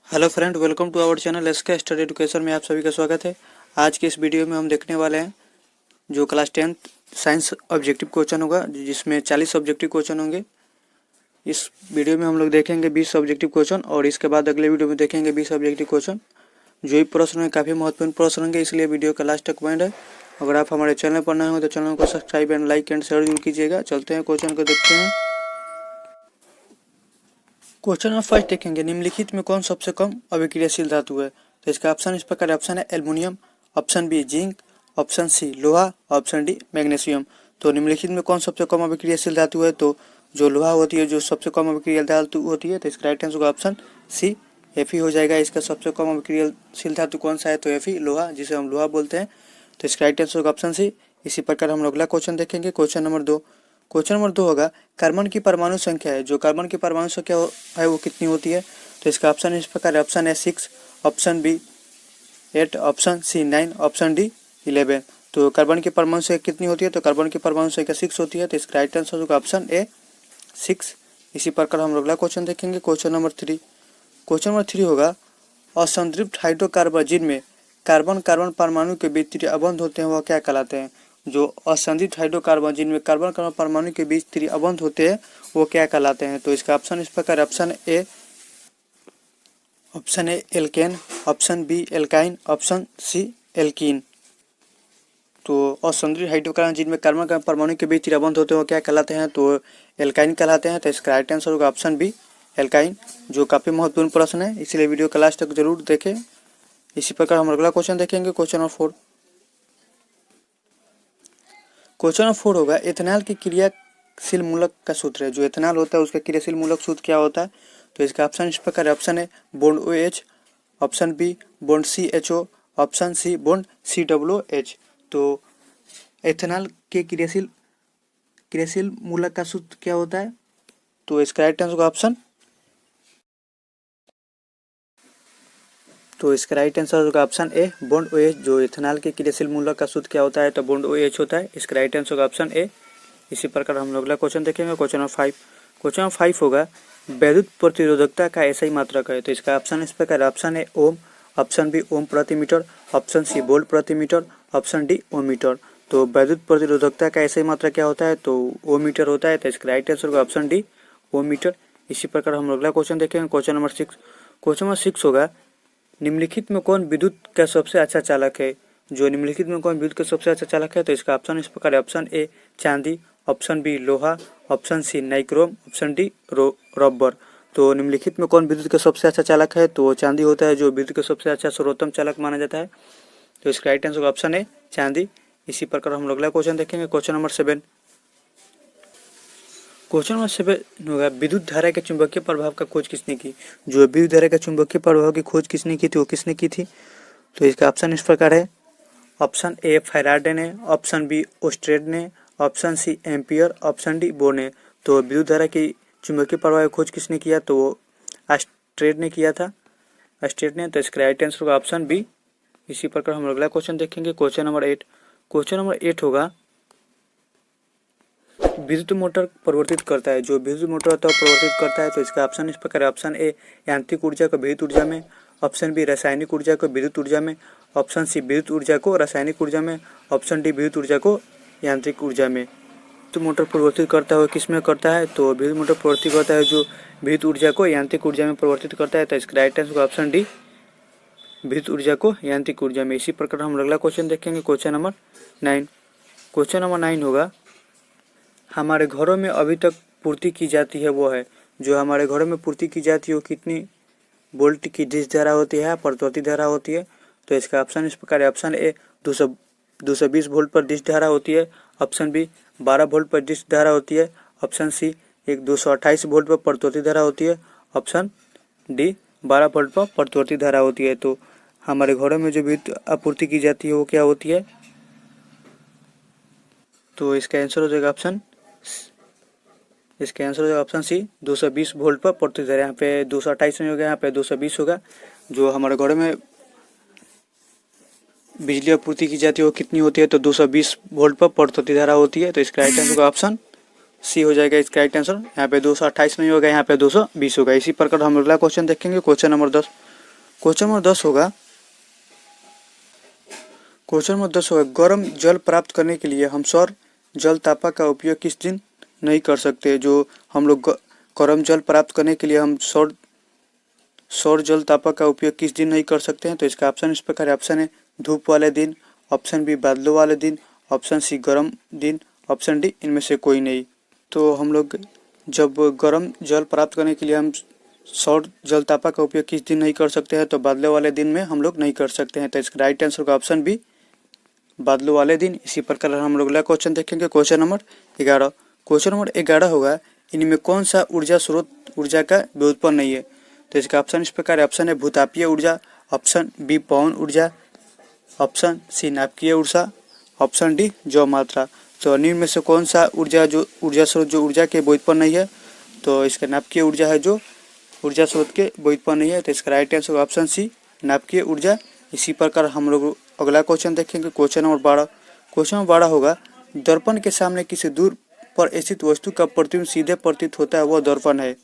Hello friend, welcome to our channel SK study education में आप सभी का स्वागत है। आज के इस वीडियो में हम देखने वाले हैं जो class 10th science objective question होगा, जिसमें 40 ऑब्जेक्टिव क्वेश्चन होंगे। इस वीडियो में हम लोग देखेंगे 20 ऑब्जेक्टिव क्वेश्चन और इसके बाद अगले वीडियो में देखेंगे 20 ऑब्जेक्टिव क्वेश्चन। जो ही प्रश्न है काफ़ी महत्वपूर्ण प्रश्न होंगे, इसलिए वीडियो का लास्ट तक पॉइंट है। अगर आप हमारे चैनल पर नए हो तो चैनल को subscribe and like and share जरूर कीजिएगा। चलते हैं क्वेश्चन को देखते हैं। क्वेश्चन नंबर फर्स्ट देखेंगे, निम्नलिखित में कौन सबसे कम अभिक्रियाशील धातु है? तो इसका ऑप्शन इस प्रकार ऑप्शन है aluminium, option B zinc, option C लोहा, ऑप्शन डी मैग्नीशियम। तो निम्नलिखित में कौन सबसे कम अभिक्रियाशील धातु है? तो जो लोहा होती है जो सबसे कम अभिक्रिया धातु होती है, तो इसका राइट आंसर होगा ऑप्शन सी Fe हो जाएगा। इसका सबसे कम अभिक्रियाशील धातु कौन सा है? तो Fe लोहा, जिसे हम लोहा बोलते हैं। तो इसका राइट आंसर होगा ऑप्शन सी। इसी प्रकार हम लोग अगला क्वेश्चन देखेंगे। क्वेश्चन नंबर 2 होगा, कार्बन की परमाणु संख्या है, जो कार्बन की परमाणु संख्या है वो कितनी होती है? तो इसका ऑप्शन इस प्रकार ऑप्शन है 6, option B 8, option C 9, option D 11। तो कार्बन की परमाणु संख्या कितनी होती है? तो कार्बन की परमाणु संख्या 6 होती है। तो इसका राइट आंसर होगा ऑप्शन ए 6। इसी प्रकार हम अगला क्वेश्चन देखेंगे। क्वेश्चन नंबर 3 होगा, असंतृप्त हाइड्रोकार्बन जिनमें कार्बन कार्बन परमाणु के बीच त्रि अबंध होते हैं वह क्या कहलाते हैं? जो असंतृप्त हाइड्रोकार्बन जिनमें कार्बन कार्बन परमाणु के बीच त्रि अबंध होते हैं वो क्या कहलाते हैं? तो इसका ऑप्शन इस प्रकार option A alkane, option B alkyne, option C alkene. तो असंतृप्त हाइड्रोकार्बन जिनमें कार्बन कार्बन परमाणु के बीच त्रि अबंध होते हैं वो क्या कहलाते हैं? तो एल्काइन कहलाते हैं। तो इसका राइट आंसर होगा ऑप्शन बी एल्काइन, जो काफी महत्वपूर्ण प्रश्न है, इसलिए वीडियो का लास्ट तक जरूर देखें। इसी प्रकार हम अगला क्वेश्चन देखेंगे। क्वेश्चन नंबर 4 होगा, एथेनॉल की क्रियाशील मूलक का सूत्र है। जो एथेनॉल होता है उसका क्रियाशील मूलक सूत्र क्या होता है? तो इसका ऑप्शन इस प्रकार ऑप्शन है bond OH, option B bond CHO, option C bond COOH। तो एथेनॉल के क्रियाशील मूलक का सूत्र क्या होता है? तो इसका राइट आंसर होगा ऑप्शन होगा ऑप्शन ए बॉन्ड OH। जो इथेनॉल के क्रियाशील मूलक का सूत्र क्या होता है? तो बॉन्ड OH होता है। इसका राइट आंसर होगा ऑप्शन ए। इसी प्रकार हम लोग अगला क्वेश्चन देखेंगे। क्वेश्चन नंबर 5 होगा, वैद्युत प्रतिरोधकता का SI मात्रक है। तो इसका ऑप्शन इस प्रकार ऑप्शन है ओम, ऑप्शन बी ओम प्रति मीटर, ऑप्शन सी वोल्ट प्रति मीटर, ऑप्शन डी ओम मीटर। तो वैद्युत प्रतिरोधकता का SI मात्रक क्या होता है? तो ओम मीटर होता है। तो इसका राइट आंसर होगा ऑप्शन डी ओम मीटर। इसी प्रकार हम अगला क्वेश्चन देखेंगे। क्वेश्चन नंबर 6 होगा, निम्नलिखित में कौन विद्युत का सबसे अच्छा चालक है? जो निम्नलिखित में कौन विद्युत का सबसे अच्छा चालक है? तो इसका ऑप्शन इस प्रकार ऑप्शन ए चांदी, ऑप्शन बी लोहा, option C nichrome, option D rubber. तो निम्नलिखित में कौन विद्युत का सबसे अच्छा चालक है? तो चांदी होता है, जो विद्युत का सबसे अच्छा सर्वोत्तम चालक माना जाता है। तो इसका राइट आंसर ऑप्शन है चांदी। इसी प्रकार हम अगला क्वेश्चन देखेंगे। क्वेश्चन नंबर 7 होगा, विद्युत धारा के चुंबकीय प्रभाव का खोज किसने की? जो विद्युत धारा के चुंबकीय प्रभाव की खोज किसने की थी, वो किसने की थी? तो इसका ऑप्शन इस प्रकार है, ऑप्शन ए फैराडे ने, ऑप्शन बी ओस्टेड ने, option C Ampere, option D Bohr ने। तो विद्युत धारा की चुंबकीय प्रभाव की खोज किसने किया? तो वो ओस्टेड ने किया था, ओस्टेड ने। तो इसका राइट आंसर होगा ऑप्शन बी। इसी प्रकार हम अगला क्वेश्चन देखेंगे। क्वेश्चन नंबर 8 होगा, विद्युत मोटर परिवर्तित करता है। जो विद्युत मोटर होता है परिवर्तित करता है। तो इसका ऑप्शन इस प्रकार ऑप्शन ए यांत्रिक ऊर्जा को विद्युत ऊर्जा में, ऑप्शन बी रासायनिक ऊर्जा को विद्युत ऊर्जा में, ऑप्शन सी विद्युत ऊर्जा को रासायनिक ऊर्जा में, ऑप्शन डी विद्युत ऊर्जा को यांत्रिक ऊर्जा में। तो मोटर परिवर्तित करता है किस में करता है? तो विद्युत मोटर परिवर्तित करता है जो विद्युत ऊर्जा को यांत्रिक ऊर्जा में परिवर्तित करता है। तो इसका राइट आंसर ऑप्शन डी विद्युत ऊर्जा को यांत्रिक ऊर्जा में। इसी प्रकार हम अगला क्वेश्चन देखेंगे। क्वेश्चन नंबर 9 होगा, हमारे घरों में अभी तक पूर्ति की जाती है वो है। जो हमारे घरों में पूर्ति की जाती है वो कितनी वोल्ट की डिश धारा होती है, प्रतिवर्ती धारा होती है? तो इसका ऑप्शन इस प्रकार है, ऑप्शन ए 220 वोल्ट पर डिश धारा होती है, ऑप्शन बी 12 वोल्ट पर डिश धारा होती है, ऑप्शन सी 228 वोल्ट पर प्रतिवर्ती धारा होती है, ऑप्शन डी 12 वोल्ट पर प्रतिवर्ती धारा होती है। तो हमारे घरों में जो विद्युत आपूर्ति की जाती है वो क्या होती है? तो इसका आंसर हो जाएगा ऑप्शन सी 220 वोल्ट पर प्रतिवर्ती धारा। यहाँ पे 228 नहीं होगा, यहाँ पे 220 होगा। जो हमारे घरों में बिजली आपूर्ति की जाती है वो कितनी होती है? तो 220 वोल्ट पर प्रतिवर्ती धारा होती है। तो इसका राइट आंसर होगा ऑप्शन सी हो जाएगा इसका राइट आंसर। यहाँ पे 228 नहीं होगा, यहाँ पे 220 होगा। इसी प्रकार हम अगला क्वेश्चन देखेंगे। क्वेश्चन नंबर 10 क्वेश्चन नंबर 10 होगा, क्वेश्चन नंबर 10 होगा, गर्म जल प्राप्त करने के लिए हम सौर जल तापा का उपयोग किस दिन नहीं कर सकते। जो हम लोग गर्म जल प्राप्त करने के लिए हम सौर जल तापा का उपयोग किस दिन नहीं कर सकते हैं। तो इसका ऑप्शन इस प्रकार है। ऑप्शन ए धूप वाले दिन, ऑप्शन बी बादलों वाले दिन, ऑप्शन सी गर्म दिन, ऑप्शन डी इनमें से कोई नहीं। तो हम लोग जब गर्म जल प्राप्त करने के लिए हम सौर जल तापा का उपयोग किस दिन नहीं कर सकते हैं, तो बादलों वाले दिन में हम लोग नहीं कर सकते हैं। तो इसका राइट आंसर का ऑप्शन बी बादलों वाले दिन। इसी प्रकार हम लोग अगला क्वेश्चन देखेंगे, क्वेश्चन नंबर 11। क्वेश्चन नंबर 11 होगा, इनमें कौन सा ऊर्जा स्रोत ऊर्जा का व्युत्पन्न नहीं है। तो इसका ऑप्शन इस प्रकार है। ऑप्शन है भूतापीय ऊर्जा, ऑप्शन बी पवन ऊर्जा, ऑप्शन सी नाभिकीय ऊर्जा, ऑप्शन डी जौ मात्रा। तो निम्न में से कौन सा ऊर्जा स्रोत जो ऊर्जा के व्युत्पन्न नहीं है। तो इसका नाभिकीय ऊर्जा है जो ऊर्जा स्रोत के व्युत्पन्न नहीं है। तो इसका राइट आंसर ऑप्शन सी नाभिकीय ऊर्जा। इसी प्रकार हम लोग अगला क्वेश्चन देखेंगे, क्वेश्चन नंबर 12। क्वेश्चन नंबर 12 होगा, दर्पण के सामने किसी दूर पर स्थित वस्तु का प्रतिबिंब सीधे प्रतीत होता है, वह दर्पण है।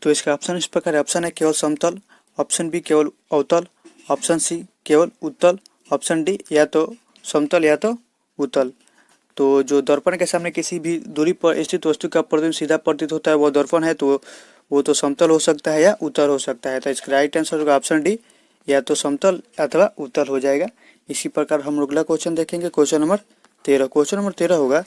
तो इसका ऑप्शन इस प्रकार है। ऑप्शन है केवल समतल, ऑप्शन बी केवल अवतल, ऑप्शन सी केवल उत्तल, ऑप्शन डी या तो समतल या तो उत्तल। तो जो दर्पण के सामने किसी भी दूरी पर स्थित वस्तु का प्रतिबिंब सीधा प्रतीत होता है, वह दर्पण है। तो वो तो समतल हो सकता है या उत्तल हो सकता है। तो इसका राइट आंसर होगा ऑप्शन डी, या तो समतल अथवा उत्तल हो जाएगा। इसी प्रकार हम लोग अगला क्वेश्चन देखेंगे, क्वेश्चन नंबर 13। क्वेश्चन नंबर 13 होगा,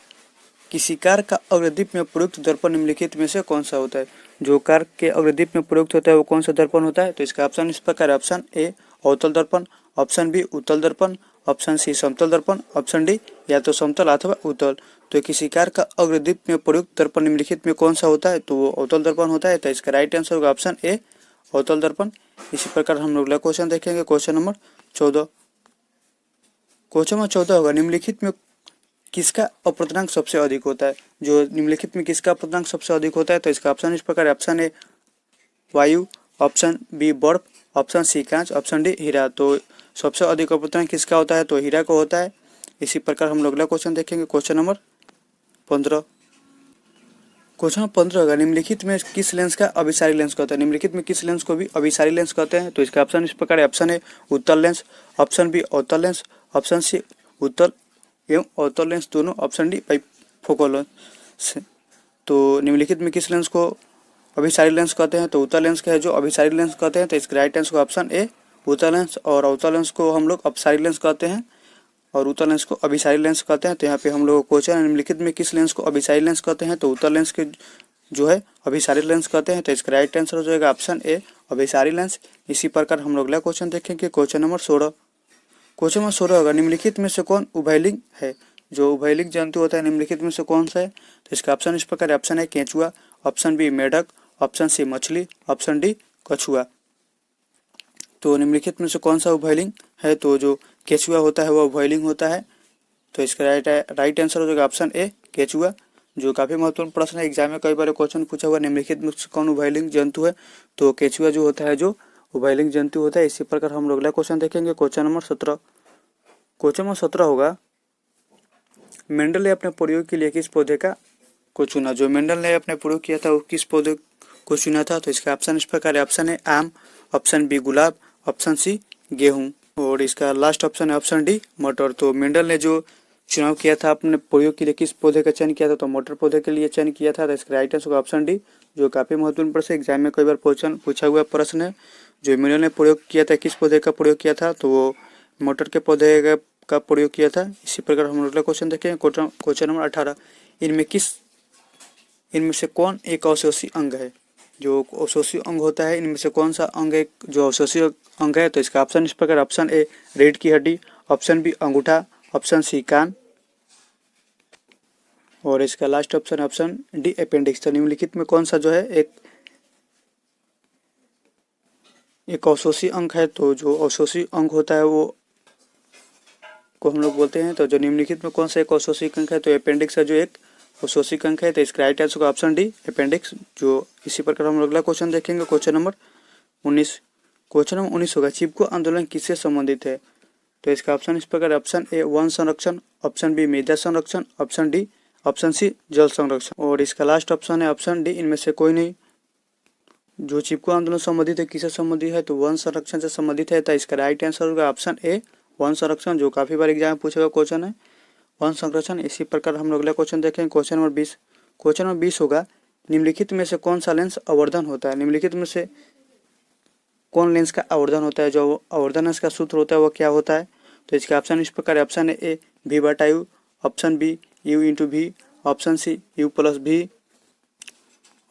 किसी कार का अग्रदीप में प्रयुक्त दर्पण निम्नलिखित में से कौन सा होता है। जो कार के अग्रदीप में प्रयुक्त होता है वो कौन सा दर्पण होता है। तो इसका ऑप्शन इस प्रकार है। ऑप्शन ए अवतल दर्पण, ऑप्शन बी उत्तल दर्पण, ऑप्शन सी समतल दर्पण, ऑप्शन डी या तो समतल अथवा उत्तल। तो किसी कार का अग्रदीप में प्रयुक्त दर्पण निम्नलिखित में कौन सा होता है, तो वो अवतल दर्पण होता है। तो इसका राइट आंसर होगा ऑप्शन ए अवतल दर्पण। इसी प्रकार हम लोग अगला क्वेश्चन देखेंगे, क्वेश्चन नंबर 14। क्वेश्चन नंबर 14 होगा, निम्नलिखित में किसका अपर्तनांक सबसे अधिक होता है। जो निम्नलिखित में किसका अपर्तनांक सबसे अधिक होता है। तो इसका ऑप्शन इस प्रकार है। ऑप्शन ए वायु, ऑप्शन बी बर्फ, ऑप्शन सी कांच, ऑप्शन डी हीरा। तो सबसे अधिक अपर्तनांक किसका होता है, तो हीरा को होता है। इसी प्रकार हम लोग अगला क्वेश्चन देखेंगे, क्वेश्चन नंबर 15। क्वेश्चन नंबर 15 होगा, निम्नलिखित में किस लेंस का अभिसारी लेंस कहते हैं। निम्नलिखित में किस लेंस को भी अभिसारी लेंस कहते हैं। तो इसका ऑप्शन इस प्रकार है। ऑप्शन ए उत्तल लेंस, ऑप्शन बी अवतल लेंस, ऑप्शन सी उत्तल एवं अवतल लेंस दोनों, ऑप्शन डी बाइफोकल लेंस। तो निम्नलिखित में किस लेंस को अभिसारी लेंस कहते हैं। तो उत्तल लेंस का है जो अभिसारी लेंस कहते हैं। तो इसका राइट आंसर ऑप्शन ए उत्तल लेंस, और अवतल लेंस को हम लोग अपसारी लेंस कहते हैं और उत्तल लेंस को अभिसारी लेंस कहते हैं। तो यहाँ पे हम लोग क्वेश्चन निम्नलिखित में किस लेंस को अभिसारी लेंस कहते हैं। तो उत्तल लेंस के जो है अभिसारी लेंस कहते हैं। तो इसका राइट आंसर हो जाएगा ऑप्शन ए अभिसारी लेंस। इसी प्रकार हम लोग अगला क्वेश्चन देखेंगे, क्वेश्चन नंबर 16। क्वेश्चन नंबर 16 होगा, निम्नलिखित में से कौन उभयलिंग है। जो उभयलिंग जंतु होता है निम्नलिखित में से कौन सा है। तो इसका ऑप्शन इस प्रकार है। ऑप्शन है केंचुआ, ऑप्शन बी मेढक, ऑप्शन सी मछली, ऑप्शन डी कछुआ। तो निम्नलिखित में से कौन सा उभयलिंग है। तो जो केचुआ होता है वह उभयलिंग होता है। तो इसका राइट आंसर हो जाएगा ऑप्शन ए केचुआ। जो काफी महत्वपूर्ण प्रश्न है, एग्जाम में कई बार क्वेश्चन पूछा हुआ, निम्नलिखित में से कौन उभयलिंग जंतु है। तो केचुआ जो होता है जो उभयलिंग जंतु होता है। इसी प्रकार हम लोग अगला क्वेश्चन देखेंगे, क्वेश्चन नंबर 17। क्वेश्चन नंबर 17 होगा, मेंडल ने अपने प्रयोग के लिए किस पौधे को चुना। जो मेंडल ने अपने प्रयोग किया था वो किस पौधे को चुना था। तो इसका ऑप्शन इस प्रकार है। ऑप्शन है आम, ऑप्शन बी गुलाब, ऑप्शन सी गेहूं, और इसका लास्ट ऑप्शन है ऑप्शन डी मटर। तो मेंडल ने जो चुनाव किया था अपने प्रयोग के लिए किस पौधे का चयन किया था, तो मटर पौधे के लिए चयन किया था। तो इसका राइट आंसर ऑप्शन डी। जो काफी महत्वपूर्ण प्रश्न एग्जाम में कई बार पूछा हुआ प्रश्न है। जो मेंडल ने प्रयोग किया था किस पौधे का प्रयोग किया था, तो वो मटर के पौधे का प्रयोग किया था। इसी प्रकार हम अगला क्वेश्चन देखेंगे, क्वेश्चन नंबर 18। इनमें से कौन एक अवशोषी अंग है। जो अवशोषी अंग होता है इनमें से कौन सा अंग है जो अवशोषी अंग है। तो इसका ऑप्शन इस प्रकार। ऑप्शन ए रीढ़ की हड्डी, ऑप्शन बी अंगूठा, ऑप्शन सी कान, और इसका last option option D appendix. तो निम्नलिखित में कौन सा जो है एक अवशोषी अंग है। तो जो अवशोषी अंग होता है वो को हम लोग बोलते हैं। तो जो निम्नलिखित में कौन सा एक अवशोषी अंग है, तो अपेंडिक्स है जो एक अवशोषी अंग है। तो इसका राइट आंसर का ऑप्शन डी अपेंडिक्स। जो इसी प्रकार हम लोग अगला क्वेश्चन देखेंगे, क्वेश्चन नंबर 19। क्वेश्चन नंबर 19 होगा, चिपको आंदोलन किससे संबंधित है। तो इसका ऑप्शन इस प्रकार। ऑप्शन ए वन संरक्षण, ऑप्शन बी मृदा संरक्षण, ऑप्शन डी, ऑप्शन सी जल संरक्षण, और इसका लास्ट ऑप्शन है ऑप्शन डी इनमें से कोई नहीं। जो चिपको आंदोलन संबंधित है किससे संबंधित है, तो वन संरक्षण से संबंधित है। तो इसका राइट आंसर होगा ऑप्शन ए वन संरक्षण, जो काफी बार एग्जाम में पूछा हुआ क्वेश्चन है, वन संरक्षण। इसी प्रकार हम लोग अगला क्वेश्चन देखेंगे, क्वेश्चन नंबर 20। क्वेश्चन नंबर 20 होगा, निम्नलिखित में से कौन सा लेंस आवर्धन होता है। निम्नलिखित में से कौन लेंस का आवर्धन होता है, जो आवर्धन का सूत्र होता है वो क्या होता है। तो इसका ऑप्शन इस प्रकार है, ऑप्शन ए वी बटा U, option B U into V, option C U plus V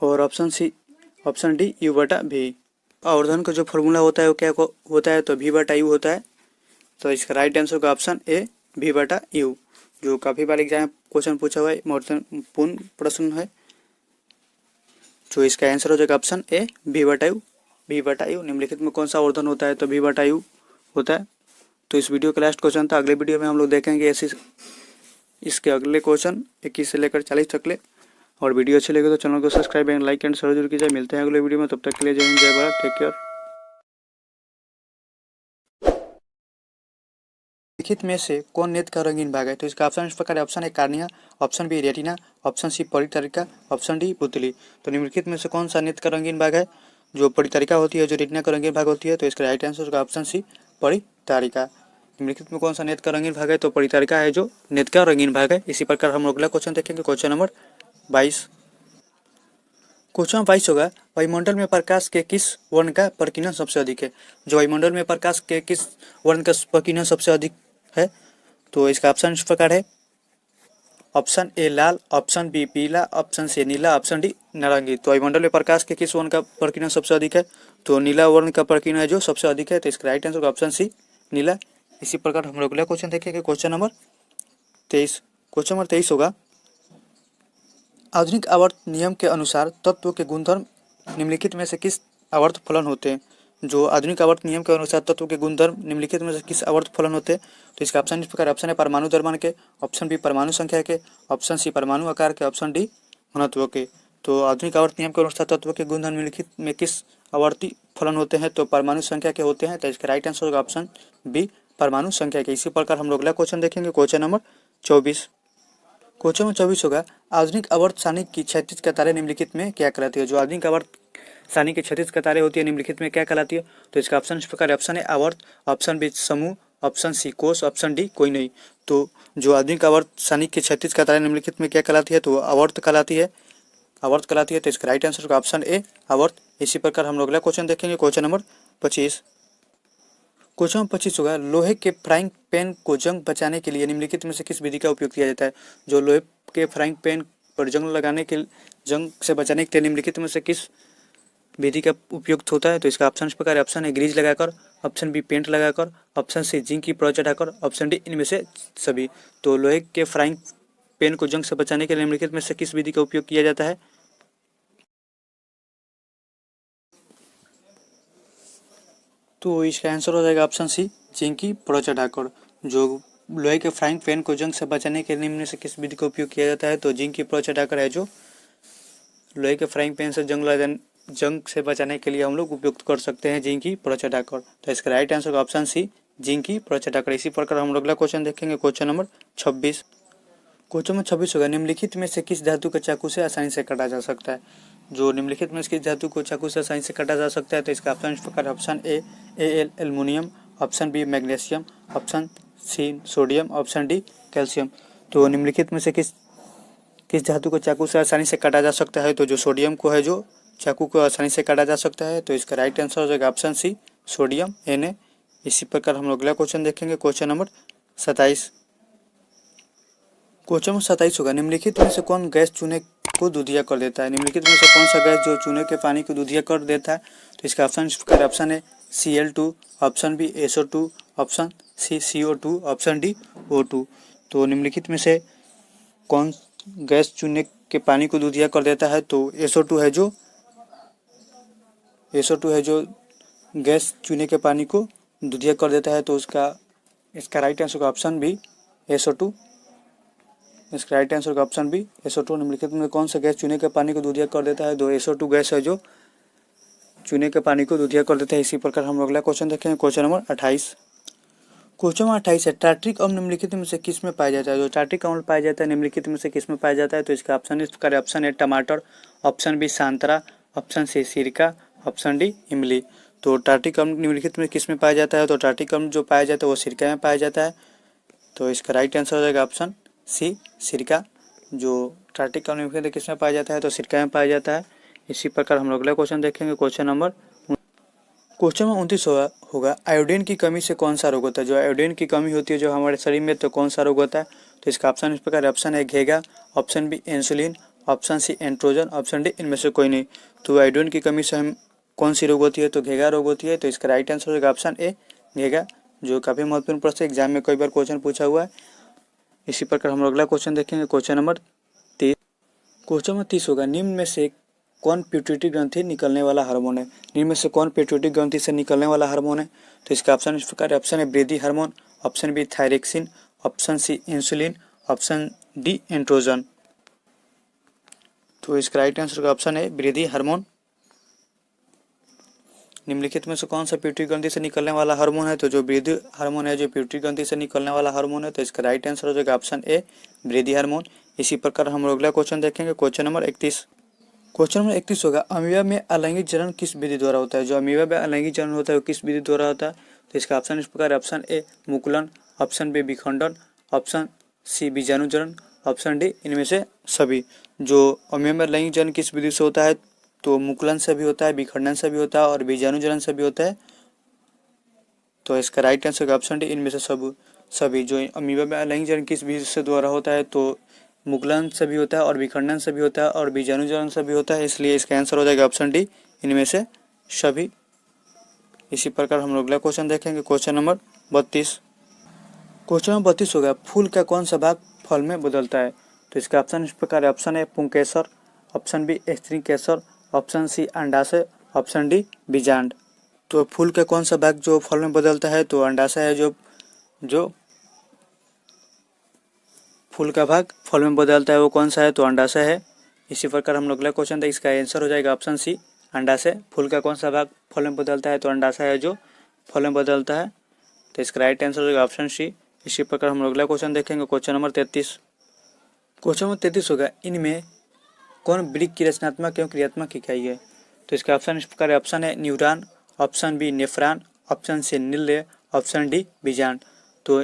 और ऑप्शन डी यू बटा वी। आवर्धन का जो फॉर्मूला होता है वो क्या होता है, तो वी बटा यू होता है। तो इसका राइट आंसर का ऑप्शन ए वी बटा यू, जो काफी बार एग्जाम क्वेश्चन पूछा हुआ है, महत्वपूर्ण प्रश्न है। जो इसका आंसर हो जाएगा ऑप्शन ए वी बटा यू। वी बटा यू निम्नलिखित में कौन सा आवर्धन होता है, तो वी बटा यू होता है। तो इस वीडियो का लास्ट क्वेश्चन था। अगले वीडियो में हम लोग देखेंगे ऐसे इसके अगले क्वेश्चन 21 से लेकर 40 तक ले। और वीडियो अच्छी लगे तो चैनल को subscribe and like and share जरूर कीजिए। मिलते हैं अगले वीडियो में, तब तक के लिए जय हिंद जय भारत, टेक केयर। लिखित में से कौन नेत्र का रंगीन भाग है, तो इसका ऑप्शन इस प्रकार है, option A cornea, option B retina, option C परितरिका, ऑप्शन डी पुतली। तो निम्नलिखित में से कौन सा नेत्र का रंगीन भाग है, जो परितरिका होती है, जो रेटिना का रंगीन भाग होती है। तो इसका राइट आंसर होगा ऑप्शन सी परितारिका। निम्नलिखित में कौन सा नेत्र का रंगीन भाग है, तो परितारिका है जो नेत्र का रंगीन भाग है। इसी प्रकार हम अगला क्वेश्चन देखेंगे, क्वेश्चन नंबर 22। क्वेश्चन 22 होगा, वायुमंडल में प्रकाश के किस वर्ण का प्रकीर्णन सबसे अधिक है। जो वायुमंडल में प्रकाश के किस वर्ण का प्रकीर्णन सबसे अधिक है, तो इसका ऑप्शन इस प्रकार है, ऑप्शन ए लाल, ऑप्शन बी पीला, ऑप्शन सी नीला, ऑप्शन डी नारंगी। तो वायुमंडल में प्रकाश के किस वर्ण का प्रकीर्णन सबसे अधिक है, तो नीला वर्ण का प्रकीर्णन है जो सबसे अधिक है। तो इसका राइट आंसर ऑप्शन सी नीला। इसी प्रकार हम लोग अगला क्वेश्चन देखेंगे, क्वेश्चन नंबर 23। क्वेश्चन नंबर 23 होगा, आधुनिक आवर्त नियम के अनुसार तत्व के गुणधर्म निम्नलिखित में से किस आवर्त फलन होते हैं। जो आधुनिक आवर्त नियम के अनुसार तत्व के गुणधर्म निम्नलिखित में से किस आवर्त फलन होते हैं। तो इसका ऑप्शन इस प्रकार, ऑप्शन है परमाणु द्रव्यमान के, ऑप्शन बी परमाणु संख्या के, ऑप्शन सी परमाणु आकार के, ऑप्शन डी घनत्व के। तो आधुनिक आवर्त नियम के अनुसार तत्व के गुणधर्म निम्नलिखित में किस आवर्ती फलन होते हैं, तो परमाणु संख्या के होते हैं। तो इसका राइट आंसर होगा ऑप्शन बी परमाणु संख्या के। इसी प्रकार हम लोग अगला क्वेश्चन देखेंगे, क्वेश्चन नंबर 24। क्वेश्चन नंबर 24 होगा, आधुनिक आवर्त सारणी की क्षैतिज कतारें निम्नलिखित में क्या कहलाती है। जो आधुनिक आवर्त सारणी की क्षैतिज कतारें होती है निम्नलिखित में क्या कहलाती है। तो इसका ऑप्शन इस प्रकार, ऑप्शन है आवर्त, ऑप्शन बी समूह, ऑप्शन सी कोष, ऑप्शन डी कोई नहीं। तो जो आधुनिक आवर्त सारणी की क्षैतिज कतारें निम्नलिखित में क्या कहलाती है, तो आवर्त कहलाती है, आवर्त कहलाती है। तो इसका राइट आंसर होगा ऑप्शन ए आवर्त। इसी प्रकार हम लोग अगला क्वेश्चन देखेंगे, क्वेश्चन नंबर 25। क्वेश्चन नंबर 25 होगा, लोहे के फ्राइंग पैन को जंग बचाने के लिए निम्नलिखित में से किस विधि का उपयोग किया जाता है। जो लोहे के फ्राइंग पैन पर जंग से बचाने के लिए निम्नलिखित में से किस विधि का उपयुक्त होता है। तो इसका ऑप्शन इस प्रकार, ऑप्शन है ग्रीज लगाकर, ऑप्शन बी पेंट लगाकर, ऑप्शन सी जिंक की परत चढ़ाकर, ऑप्शन डी इनमें से सभी। तो लोहे के फ्राइंग पैन को जंग से बचाने के लिए निम्नलिखित में से किस विधि का उपयोग किया जाता है। तो इसका आंसर हो जाएगा ऑप्शन सी जिंक की परत चढ़ाकर। जो लोहे के फ्राइंग पैन को जंग से बचाने के लिए निम्न से किस विधि का उपयोग किया जाता है, तो जिंक की परत चढ़ाकर है जो लोहे के फ्राइंग पैन से जंग से बचाने के लिए हम लोग उपयोग कर सकते हैं, जिंक की परत चढ़ाकर। तो इसका राइट आंसर का ऑप्शन सी जिंक की परत चढ़ाकर। इसी प्रकार हम लोग अगला क्वेश्चन देखेंगे, क्वेश्चन नंबर 26। क्वेश्चन नंबर 26 होगा, निम्नलिखित में से किस धातु के चाकू से आसानी से काटा जा सकता है। जो निम्नलिखित में से किस धातु को चाकू से आसानी से काटा जा सकता है। तो इसका ऑप्शन इस प्रकार, option A aluminium, option B magnesium, option C sodium, option D calcium. तो निम्नलिखित में से किस धातु को चाकू से आसानी से काटा जा सकता है। तो जो सोडियम को है जो चाकू को आसानी से काटा जा सकता है। तो इसका राइट आंसर हो जाएगा ऑप्शन सी सोडियम Na। इसी प्रकार हम लोग अगला क्वेश्चन देखेंगे, क्वेश्चन नंबर 27। क्वेश्चन नंबर 27 होगा, निम्नलिखित में से कौन गैस चूने को दूधिया कर देता है। निम्नलिखित में से कौन सा गैस जो चूने के पानी को दूधिया कर देता है। तो इसका ऑप्शन इस प्रकार, ऑप्शन है Cl2, option B SO2, option C CO2, option D O2। तो निम्नलिखित में से कौन गैस चूने के पानी को दूधिया कर देता है। तो SO2 है जो गैस चूने के पानी को दूधिया कर देता है। तो इसका राइट आंसर का ऑप्शन बी SO2। इसका राइट आंसर का ऑप्शन बी SO2। निम्नलिखित में कौन सा गैस चूने के पानी को दूधिया कर देता है। तो SO2 गैस है जो चूने के पानी को दूधिया कर देता है। इसी प्रकार हम अगला क्वेश्चन देखेंगे, क्वेश्चन नंबर 28। क्वेश्चन नंबर 28 है, टार्ट्रिक अम्ल निम्नलिखित में से किस में पाया जाता है। जो टार्ट्रिक अम्ल पाया जाता है निम्नलिखित में से किस में पाया जाता है। तो इसका ऑप्शन इस प्रकार, ऑप्शन है टमाटर, ऑप्शन बी संतरा, ऑप्शन सी सिरका, ऑप्शन डी इमली। तो टार्टिक अम्ल निम्नलिखित में किस में पाया जाता है? तो टार्टिक अम्ल जो पाया जाता है वो सिरका में पाया जाता है। तो इसका राइट आंसर हो जाएगा ऑप्शन सी सिरका। जो टार्टिक अम्ल निम्नलिखित किस में पाया जाता है? तो सिरका में पाया जाता है। इसी प्रकार हम लोग अगला क्वेश्चन देखेंगे। क्वेश्चन नंबर 29 होगा आयोडीन की कमी से कौन सा रोग होता है? जो आयोडीन की कमी होती है जो हमारे शरीर में, तो कौन सा रोग होता है? तो इसका ऑप्शन इस प्रकार ऑप्शन है घेगा, option B insulin, option C androgen, option D इनमें से कोई नहीं। तो आयोडीन की कमी से हम कौन सी रोग होती है? तो घेगा रोग होती है। तो इसका राइट आंसर होगा ऑप्शन ए घेगा, जो काफ़ी महत्वपूर्ण प्रश्न एग्जाम में कई बार क्वेश्चन पूछा हुआ है। इसी प्रकार हम लोग अगला क्वेश्चन देखेंगे। क्वेश्चन नंबर 30 होगा निम्न में से कौन पिट्यूटरी ग्रंथि निकलने वाला हार्मोन है? निम्न में से कौन पिट्यूटरी ग्रंथि से निकलने वाला हार्मोन है? तो इसका ऑप्शन इस प्रकार ऑप्शन है वृद्धि hormone, option B thyroxine, option C insulin, option D androgen. तो इसका राइट आंसर का ऑप्शन है वृद्धि हार्मोन। निम्नलिखित में से कौन सा पिट्यूटरी ग्रंथि से निकलने वाला हार्मोन है? तो जो वृद्धि हार्मोन है जो पिट्यूटरी ग्रंथि से निकलने वाला हार्मोन है। तो इसका राइट आंसर हो जाएगा ऑप्शन ए वृद्धि हार्मोन। इसी प्रकार हम लोग अगला क्वेश्चन देखेंगे। Question number 31। क्वेश्चन नंबर 31 होगा अमीबा में अलैंगिक जनन किस विधि द्वारा होता है? जो अमीबा में अलैंगिक जनन होता है वो किस विधि द्वारा होता है? तो इसका ऑप्शन इस प्रकार ऑप्शन ए मुकुलन, ऑप्शन बी विखंडन, ऑप्शन सी बीजाणु जनन, ऑप्शन डी इनमें से सभी। जो अमीबा में अलैंगिक जनन किस विधि से होता है? तो मुकुलन से भी होता है, विखंडन से भी होता है और बीजाणु जनन से भी होता है। तो इसका राइट आंसर ऑप्शन डी इनमें से सभी। जो अमीबा में अलैंगिक जनन किस विधि से द्वारा होता है? तो मुकुलन से भी होता है और विखंडन से भी होता है और बीजाणु जनन से भी होता है। इसलिए इसका आंसर हो जाएगा ऑप्शन डी इनमें से सभी। इसी प्रकार हम लोग अगला क्वेश्चन देखेंगे। Question number 32। क्वेश्चन नंबर 32 होगा फूल का कौन सा भाग फल में बदलता है? तो इसका ऑप्शन इस प्रकार ऑप्शन है पुंकेसर, ऑप्शन बी स्त्रीकेसर, ऑप्शन सी अंडाशय, ऑप्शन डी बीजांड। तो फूल का कौन सा भाग जो फल में बदलता है? तो अंडाशय है। जो फूल का भाग फल में बदलता है वो कौन सा है? तो अंडाशय है। इसी प्रकार हम लोग अगला क्वेश्चन देखें। इसका आंसर हो जाएगा ऑप्शन सी अंडाशय। फूल का कौन सा भाग फल में बदलता है? तो अंडाशय है जो फल में बदलता है। तो इसका राइट आंसर हो जाएगा ऑप्शन सी। इसी प्रकार हम लोग अगला क्वेश्चन देखेंगे। Question number 33। क्वेश्चन नंबर 33 होगा इनमें कौन वृक्क की रचनात्मक एवं क्रियात्मक इकाई है? तो इसका ऑप्शन इस प्रकार ऑप्शन है neuron, option B nephron, option C नील्य, ऑप्शन डी बीजांड। तो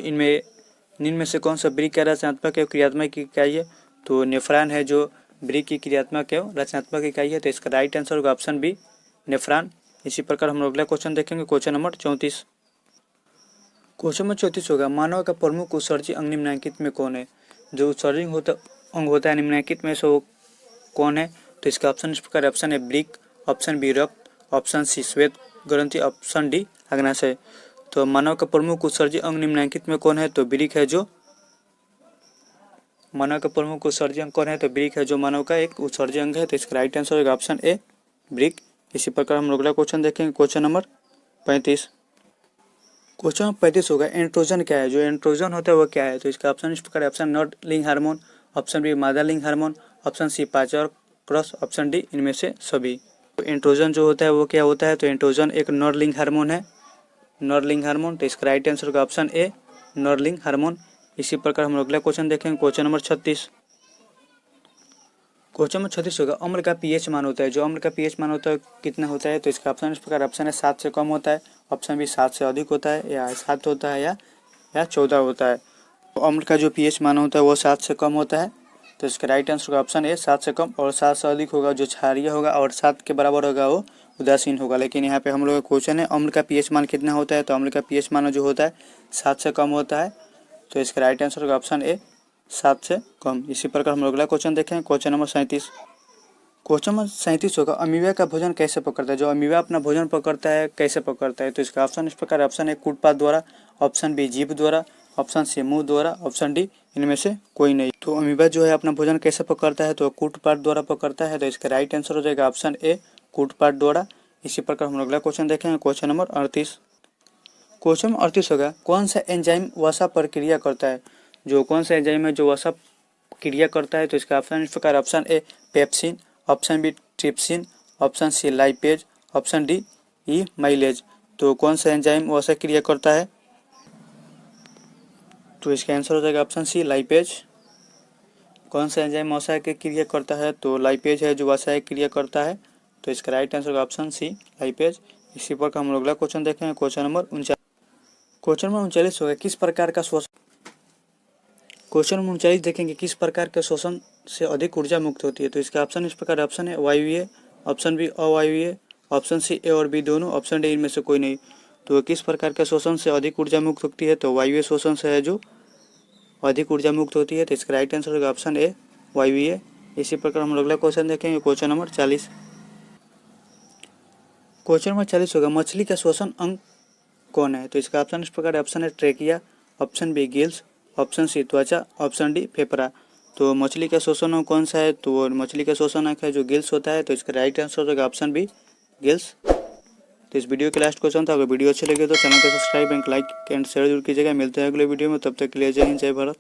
निम्न में से कौन सा वृक्क का रचनात्मक एवं क्रियात्मक इकाई है? तो नेफ्रॉन है जो वृक्क की क्रियात्मक एवं रचनात्मक इकाई है। तो इसका राइट आंसर होगा ऑप्शन बी नेफ्रॉन। इसी प्रकार हम लोग अगला क्वेश्चन देखेंगे। Question number 34। क्वेश्चन नंबर 34 होगा मानव का प्रमुख उत्सर्जी अंग निम्नलिखित में कौन है? जो उत्सर्जी अंग होता है निम्नलिखित में से वो कौन है? तो इसका ऑप्शन इस प्रकार ऑप्शन है वृक्क, ऑप्शन बी रक्त, ऑप्शन सी श्वेत ग्रंथि, ऑप्शन डी अग्नाशय। तो मानव का प्रमुख उत्सर्जी अंग निम्नलिखित में कौन है? तो वृक्क है। जो मानव का प्रमुख उत्सर्जी अंग कौन है? तो वृक्क है जो मानव का एक उत्सर्जी अंग है। तो इसका राइट आंसर होगा ऑप्शन ए वृक्क। इसी प्रकार हम लोग अगला क्वेश्चन देखेंगे। Question number 35। क्वेश्चन नंबर 35 होगा एंड्रोजन क्या है? जो एंड्रोजन होता है वो क्या है? तो इसका ऑप्शन इस प्रकार ऑप्शन नर लिंग हार्मोन, ऑप्शन बी मादा लिंग हार्मोन, ऑप्शन सी पाचा और क्रॉस, ऑप्शन डी इनमें से सभी। तो एंड्रोजन जो होता है वो क्या होता है? तो एंड्रोजन एक नर लिंग हार्मोन है, नर लिंग हार्मोन। तो इसका राइट आंसर होगा ऑप्शन ए नर लिंग हार्मोन। इसी प्रकार हम लोग अगला क्वेश्चन देखेंगे। Question number 36। क्वेश्चन नंबर 36 होगा अम्ल का पीएच मान होता है। जो अम्ल का पीएच मान होता है कितना होता है? तो इसका ऑप्शन इस प्रकार ऑप्शन है 7 से कम होता है, ऑप्शन बी 7 से अधिक होता है, या 7 होता है या 14 होता है। तो अम्ल का जो पीएच मान होता है वो 7 से कम होता है। तो इसका राइट आंसर का ऑप्शन ए 7 से कम, और 7 से अधिक होगा जो क्षारीय होगा, और 7 के बराबर होगा वो उदासीन होगा। लेकिन यहाँ पे हम लोग का क्वेश्चन है अम्ल का पीएच मान कितना होता है? तो अम्ल का पीएच मान जो होता है 7 से कम होता है। तो इसका राइट आंसर का ऑप्शन ए 7 से कम। इसी प्रकार हम लोग अगला क्वेश्चन देखें। Question number 37। क्वेश्चन नंबर 37 होगा अमीबा का भोजन कैसे पकड़ता है? जो अमीबा अपना भोजन पकड़ता है कैसे पकड़ता है? तो इसका ऑप्शन इस प्रकार ऑप्शन है कूटपाद द्वारा, ऑप्शन बी जीभ द्वारा, ऑप्शन सी मुंह द्वारा, ऑप्शन डी इनमें से कोई नहीं। तो अमीबा जो है अपना भोजन कैसे पकड़ता है? तो कूटपाद द्वारा पकड़ता है। तो इसका राइट आंसर हो जाएगा ऑप्शन ए कूटपाद द्वारा। इसी प्रकार हम लोग अगला क्वेश्चन देखेंगे। Question number 38। क्वेश्चन 38 होगा कौन सा एंजाइम वसा प्रक्रिया करता है? जो कौन सा एंजाइम है जो वसा क्रिया करता है? तो इसका ऑप्शन इस प्रकार option A pepsin, option B trypsin, option C lipase, option D amylase. तो कौन सा एंजाइम वसा क्रिया करता है? तो इसका आंसर हो जाएगा ऑप्शन सी लाइपेज। कौन सा एंजाइम वसा की क्रिया करता है? तो लाइपेज है जो वसा क्रिया करता है। तो इसका राइट आंसर होगा ऑप्शन सी लाइपेज। इसी पर हम लोग अगला क्वेश्चन देखेंगे, क्वेश्चन नंबर 39 होगा किस प्रकार का शोषण। क्वेश्चन नंबर 39 देखेंगे किस प्रकार के शोषण से अधिक ऊर्जा मुक्त होती है। तो इसका ऑप्शन इस प्रकार, ऑप्शन है वायवीय, ऑप्शन बी अवायवीय, ऑप्शन सी ए और बी दोनों, ऑप्शन डी इनमें से कोई नहीं। तो किस प्रकार के शोषण से अधिक ऊर्जा मुक्त होती है, तो वायवीय शोषण से है जो अधिक ऊर्जा मुक्त होती है। तो इसका राइट आंसर होगा ऑप्शन ए वायवीय। इसी प्रकार हम लोग अगला क्वेश्चन देखेंगे, क्वेश्चन नंबर 40। क्वेश्चन नंबर 40 होगा मछली का श्वसन अंग कौन है। तो इसका ऑप्शन इस प्रकार, ऑप्शन है trachea, option B gills, option C त्वचा, ऑप्शन डी फेफड़ा। तो मछली का श्वसन अंग कौन सा है, तो मछली का श्वसन अंग है जो गिल्स होता है। तो इसका राइट आंसर होगा ऑप्शन बी गिल्स। तो इस वीडियो के लास्ट क्वेश्चन था। अगर वीडियो अच्छी लगे तो चैनल को subscribe and like and share जरूर कीजिएगा। मिलते हैं अगले वीडियो में, तब तक के लिए जय हिंद जय भारत।